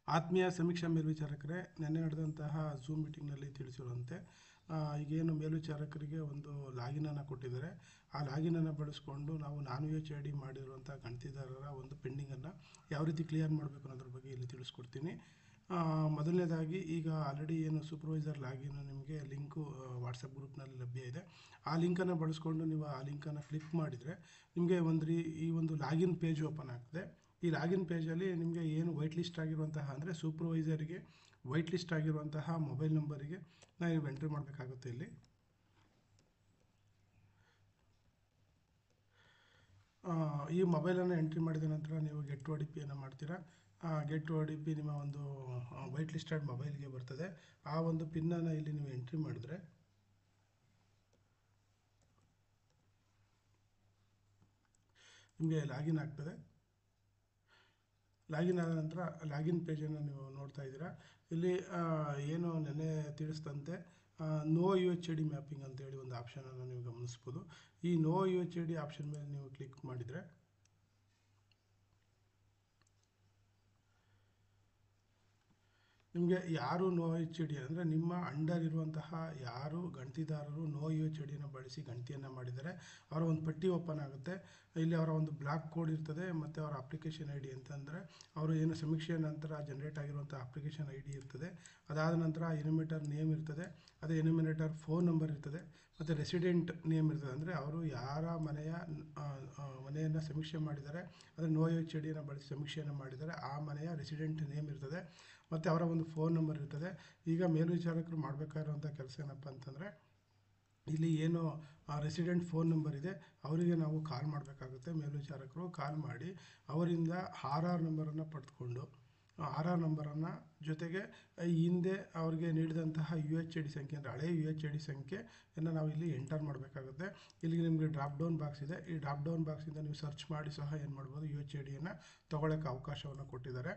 ಆತ್ಮೀಯ ಸಮೀಕ್ಷಾ ಮೇಲ್ವಿಚಾರಕರೇ, ನಿನ್ನೆ ನಡೆದಂತಹ ಝೂಮ್ ಮೀಟಿಂಗ್ನಲ್ಲಿ ತಿಳಿಸಿರುವಂತೆ ಈಗೇನು ಮೇಲ್ವಿಚಾರಕರಿಗೆ ಒಂದು ಲಾಗಿನನ್ನು ಕೊಟ್ಟಿದ್ದಾರೆ. ಆ ಲಾಗಿನನ್ನು ಬಳಸ್ಕೊಂಡು ನಾವು ನಾನ್ ಯು ಎಚ್ ಐ ಡಿ ಮಾಡಿರುವಂಥ ಗಣತಿದಾರರ ಒಂದು ಪೆಂಡಿಂಗನ್ನು ಯಾವ ರೀತಿ ಕ್ಲಿಯರ್ ಮಾಡಬೇಕು ಅನ್ನೋದ್ರ ಬಗ್ಗೆ ಇಲ್ಲಿ ತಿಳಿಸ್ಕೊಡ್ತೀನಿ. ಮೊದಲನೇದಾಗಿ ಈಗ ಆಲ್ರೆಡಿ ಏನು ಸೂಪರ್ವೈಸರ್ ಲಾಗಿನ್ ನಿಮಗೆ ಲಿಂಕು ವಾಟ್ಸಪ್ ಗ್ರೂಪ್ನಲ್ಲಿ ಲಭ್ಯ ಇದೆ. ಆ ಲಿಂಕನ್ನು ಬಳಸ್ಕೊಂಡು ನೀವು ಆ ಲಿಂಕನ್ನು ಕ್ಲಿಕ್ ಮಾಡಿದರೆ ನಿಮಗೆ ಈ ಒಂದು ಲಾಗಿನ್ ಪೇಜ್ ಓಪನ್ ಆಗ್ತದೆ. ಈ ಲಾಗಿನ್ ಪೇಜಲ್ಲಿ ನಿಮಗೆ ಏನು ವೈಟ್ ಲಿಸ್ಟ್ ಆಗಿರುವಂತಹ ಅಂದರೆ ಸೂಪರ್ವೈಸರಿಗೆ ವೈಟ್ ಲಿಸ್ಟ್ ಆಗಿರುವಂತಹ ಮೊಬೈಲ್ ನಂಬರಿಗೆ ನೀವು ಎಂಟ್ರಿ ಮಾಡಬೇಕಾಗುತ್ತೆ. ಇಲ್ಲಿ ಈ ಮೊಬೈಲನ್ನು ಎಂಟ್ರಿ ಮಾಡಿದ ನಂತರ ನೀವು ಗೆಟ್ ಒ ಟಿ ಪಿಯನ್ನು ಮಾಡ್ತೀರಾ. ಗೆಟ್ ಒ ಟಿ ಪಿ ನಿಮ್ಮ ಒಂದು ವೈಟ್ ಲಿಸ್ಟೆಡ್ ಮೊಬೈಲ್ಗೆ ಬರ್ತದೆ. ಆ ಒಂದು ಪಿನ್ನನ್ನು ಇಲ್ಲಿ ನೀವು ಎಂಟ್ರಿ ಮಾಡಿದ್ರೆ ನಿಮಗೆ ಲಾಗಿನ್ ಆಗ್ತದೆ. ಲಾಗಿನ್ ಆದ ನಂತರ ಲಾಗಿನ್ ಪೇಜನ್ನು ನೀವು ನೋಡ್ತಾ ಇದ್ದೀರಾ. ಇಲ್ಲಿ ಏನು ನೆನ್ನೆ ತಿಳಿಸಿದಂತೆ know U H I D mapping ಅಂತೇಳಿ ಒಂದು ಆಪ್ಷನನ್ನು ನೀವು ಗಮನಿಸ್ಬೋದು. ಈ know U H I D option ಮೇಲೆ ನೀವು ಕ್ಲಿಕ್ ಮಾಡಿದರೆ ನಿಮಗೆ ಯಾರು ನೋ ಎಚ್ ಐ ಡಿ ಅಂದರೆ ನಿಮ್ಮ ಅಂಡರ್ ಇರುವಂತಹ ಯಾರು ಗಣತಿದಾರರು ನೋ ಯು ಎಚ್ ಐ ಡಿಯನ್ನು ಬಳಸಿ ಗಣತಿಯನ್ನು ಮಾಡಿದರೆ ಅವರ ಒಂದು ಪಟ್ಟಿ ಓಪನ್ ಆಗುತ್ತೆ. ಇಲ್ಲಿ ಅವರ ಒಂದು ಬ್ಲಾಕ್ ಕೋಡ್ ಇರ್ತದೆ ಮತ್ತು ಅವರ ಅಪ್ಲಿಕೇಶನ್ ಐ ಡಿ ಅಂತಂದರೆ ಅವರು ಏನು ಸಮೀಕ್ಷೆಯ ನಂತರ ಜನರೇಟ್ ಆಗಿರುವಂಥ ಅಪ್ಲಿಕೇಶನ್ ಐ ಡಿ ಇರ್ತದೆ. ಅದಾದ ನಂತರ ಎನಿಮೇಟರ್ ನೇಮ್ ಇರ್ತದೆ, ಅದೇ ಎನಿಮೇಟರ್ ಫೋನ್ ನಂಬರ್ ಇರ್ತದೆ ಮತ್ತು ರೆಸಿಡೆಂಟ್ ನೇಮ್ ಇರ್ತದೆ. ಅಂದರೆ ಅವರು ಯಾರ ಮನೆಯನ್ನು ಸಮೀಕ್ಷೆ ಮಾಡಿದ್ದಾರೆ, ಅಂದರೆ ನೋ ಯು ಎಚ್ ಐ ಡಿಯನ್ನು ಬಳಸಿ ಸಮೀಕ್ಷೆಯನ್ನು ಮಾಡಿದ್ದಾರೆ, ಆ ಮನೆಯ ರೆಸಿಡೆಂಟ್ ನೇಮ್ ಇರ್ತದೆ ಮತ್ತು ಅವರ ಒಂದು ಫೋನ್ ನಂಬರ್ ಇರ್ತದೆ. ಈಗ ಮೇಲ್ವಿಚಾರಕರು ಮಾಡಬೇಕಾಗಿರುವಂಥ ಕೆಲಸ ಏನಪ್ಪ ಅಂತಂದರೆ ಇಲ್ಲಿ ಏನು ರೆಸಿಡೆಂಟ್ ಫೋನ್ ನಂಬರ್ ಇದೆ ಅವರಿಗೆ ನಾವು ಕಾಲ್ ಮಾಡಬೇಕಾಗುತ್ತೆ. ಮೇಲ್ವಿಚಾರಕರು ಕಾಲ್ ಮಾಡಿ ಅವರಿಂದ ಆರ್ ಆರ್ ನಂಬರನ್ನು ಪಡೆದುಕೊಂಡು ಆರ್ ಆರ್ ನಂಬರನ್ನು ಜೊತೆಗೆ ಹಿಂದೆ ಅವ್ರಿಗೆ ನೀಡಿದಂತಹ ಯು ಎಚ್ ಐ ಡಿ ಸಂಖ್ಯೆ ಅಂದರೆ ಹಳೆಯ ಯು ಎಚ್ ಐ ಡಿ ಸಂಖ್ಯೆಯನ್ನು ನಾವು ಇಲ್ಲಿ ಎಂಟರ್ ಮಾಡಬೇಕಾಗುತ್ತೆ. ಇಲ್ಲಿ ನಿಮಗೆ ಡ್ರಾಪ್ ಡೌನ್ ಬಾಕ್ಸ್ ಇದೆ. ಈ ಡ್ರಾಪ್ ಡೌನ್ ಬಾಕ್ಸಿಂದ ನೀವು ಸರ್ಚ್ ಮಾಡಿ ಸಹ ಏನು ಮಾಡ್ಬೋದು, ಯು ಎಚ್ ಐ ಡಿಯನ್ನು ತೊಗೊಳ್ಳೋಕ್ಕೆ ಅವಕಾಶವನ್ನು ಕೊಟ್ಟಿದ್ದಾರೆ.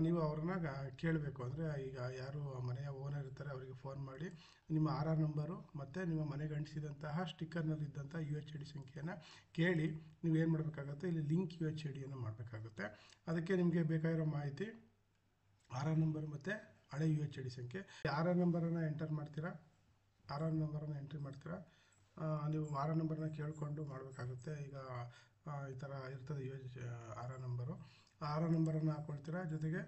ನೀವು ಅವ್ರನ್ನ ಕೇಳಬೇಕು. ಅಂದರೆ ಈಗ ಯಾರು ಮನೆಯ ಓನರ್ ಇರ್ತಾರೆ ಅವರಿಗೆ ಫೋನ್ ಮಾಡಿ ನಿಮ್ಮ ಆರ್ ಆರ್ ನಂಬರು ಮತ್ತು ನಿಮ್ಮ ಮನೆಗೆ ಅಂಟಿಸಿದಂತಹ ಸ್ಟಿಕ್ಕರ್ನಲ್ಲಿದ್ದಂಥ ಯು ಎಚ್ ಐ ಡಿ ಸಂಖ್ಯೆಯನ್ನು ಕೇಳಿ ನೀವು ಏನು ಮಾಡಬೇಕಾಗುತ್ತೆ, ಇಲ್ಲಿ ಲಿಂಕ್ ಯು ಎಚ್ ಐ ಡಿಯನ್ನು ಮಾಡಬೇಕಾಗುತ್ತೆ. ಅದಕ್ಕೆ ನಿಮಗೆ ಬೇಕಾಗಿರೋ ಮಾಹಿತಿ ಆರ್ ಆರ್ ನಂಬರ್ ಮತ್ತು ಹಳೆ ಯು ಎಚ್ ಐ ಡಿ ಸಂಖ್ಯೆ. ಆರ್ ಆರ್ ನಂಬರನ್ನು ಎಂಟರ್ ಮಾಡ್ತೀರಾ. ಆರ್ ಆರ್ ನಂಬರನ್ನು ಎಂಟ್ರಿ ಮಾಡ್ತೀರಾ. ನೀವು ಆರ್ ಆರ್ ನಂಬರನ್ನ ಕೇಳಿಕೊಂಡು ಮಾಡಬೇಕಾಗುತ್ತೆ. ಈಗ ಈ ಥರ ಇರ್ತದೆ R R number. R R ನಂಬರನ್ನು ಹಾಕ್ಕೊಳ್ತೀರಾ. ಜೊತೆಗೆ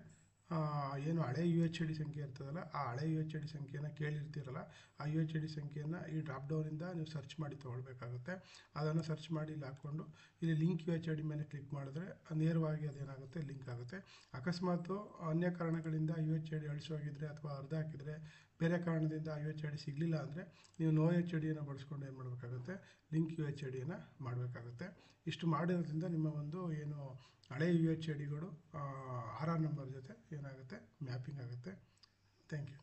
ಏನು ಹಳೆ ಯು ಎಚ್ ಐ ಡಿ ಸಂಖ್ಯೆ ಇರ್ತದಲ್ಲ, ಆ ಹಳೆ ಯು ಎಚ್ ಐ ಡಿ ಸಂಖ್ಯೆಯನ್ನು ಕೇಳಿರ್ತೀರಲ್ಲ, ಆ ಯು ಎಚ್ ಐ ಡಿ ಸಂಖ್ಯೆಯನ್ನು ಈ ಡ್ರಾಪ್ ಡೌನಿಂದ ನೀವು ಸರ್ಚ್ ಮಾಡಿ ತೊಗೊಳ್ಬೇಕಾಗುತ್ತೆ. ಅದನ್ನು ಸರ್ಚ್ ಮಾಡಿ ಇಲ್ಲಿ ಹಾಕ್ಕೊಂಡು ಇಲ್ಲಿ link U H I D ಮೇಲೆ ಕ್ಲಿಕ್ ಮಾಡಿದ್ರೆ ನೇರವಾಗಿ ಅದೇನಾಗುತ್ತೆ, ಲಿಂಕ್ ಆಗುತ್ತೆ. ಅಕಸ್ಮಾತ್ ಅನ್ಯ ಕಾರಣಗಳಿಂದ ಯು ಎಚ್ ಐ ಡಿ ಅಳಿಸೋಗಿದ್ರೆ ಅಥವಾ ಅರ್ಧ ಹಾಕಿದರೆ ಬೇರೆ ಕಾರಣದಿಂದ ಯು ಎಚ್ ಐ ಡಿ ಸಿಗಲಿಲ್ಲ ಅಂದರೆ ನೀವು ನೋ ಎಚ್ ಐ ಡಿಯನ್ನು ಬಳಸ್ಕೊಂಡು ಏನು ಮಾಡಬೇಕಾಗುತ್ತೆ, ಲಿಂಕ್ ಯು ಎಚ್ ಐ ಡಿಯನ್ನು ಮಾಡಬೇಕಾಗುತ್ತೆ. ಇಷ್ಟು ಮಾಡಿರೋದ್ರಿಂದ ನಿಮ್ಮ ಒಂದು ಏನು ಹಳೆ ಯು ಎಚ್ ಐ ಡಿಗಳು ಆರ್ ಆರ್ ನಂಬರ್ ಜೊತೆ ಏನಾಗುತ್ತೆ, ಮ್ಯಾಪಿಂಗ್ ಆಗುತ್ತೆ. Thank you.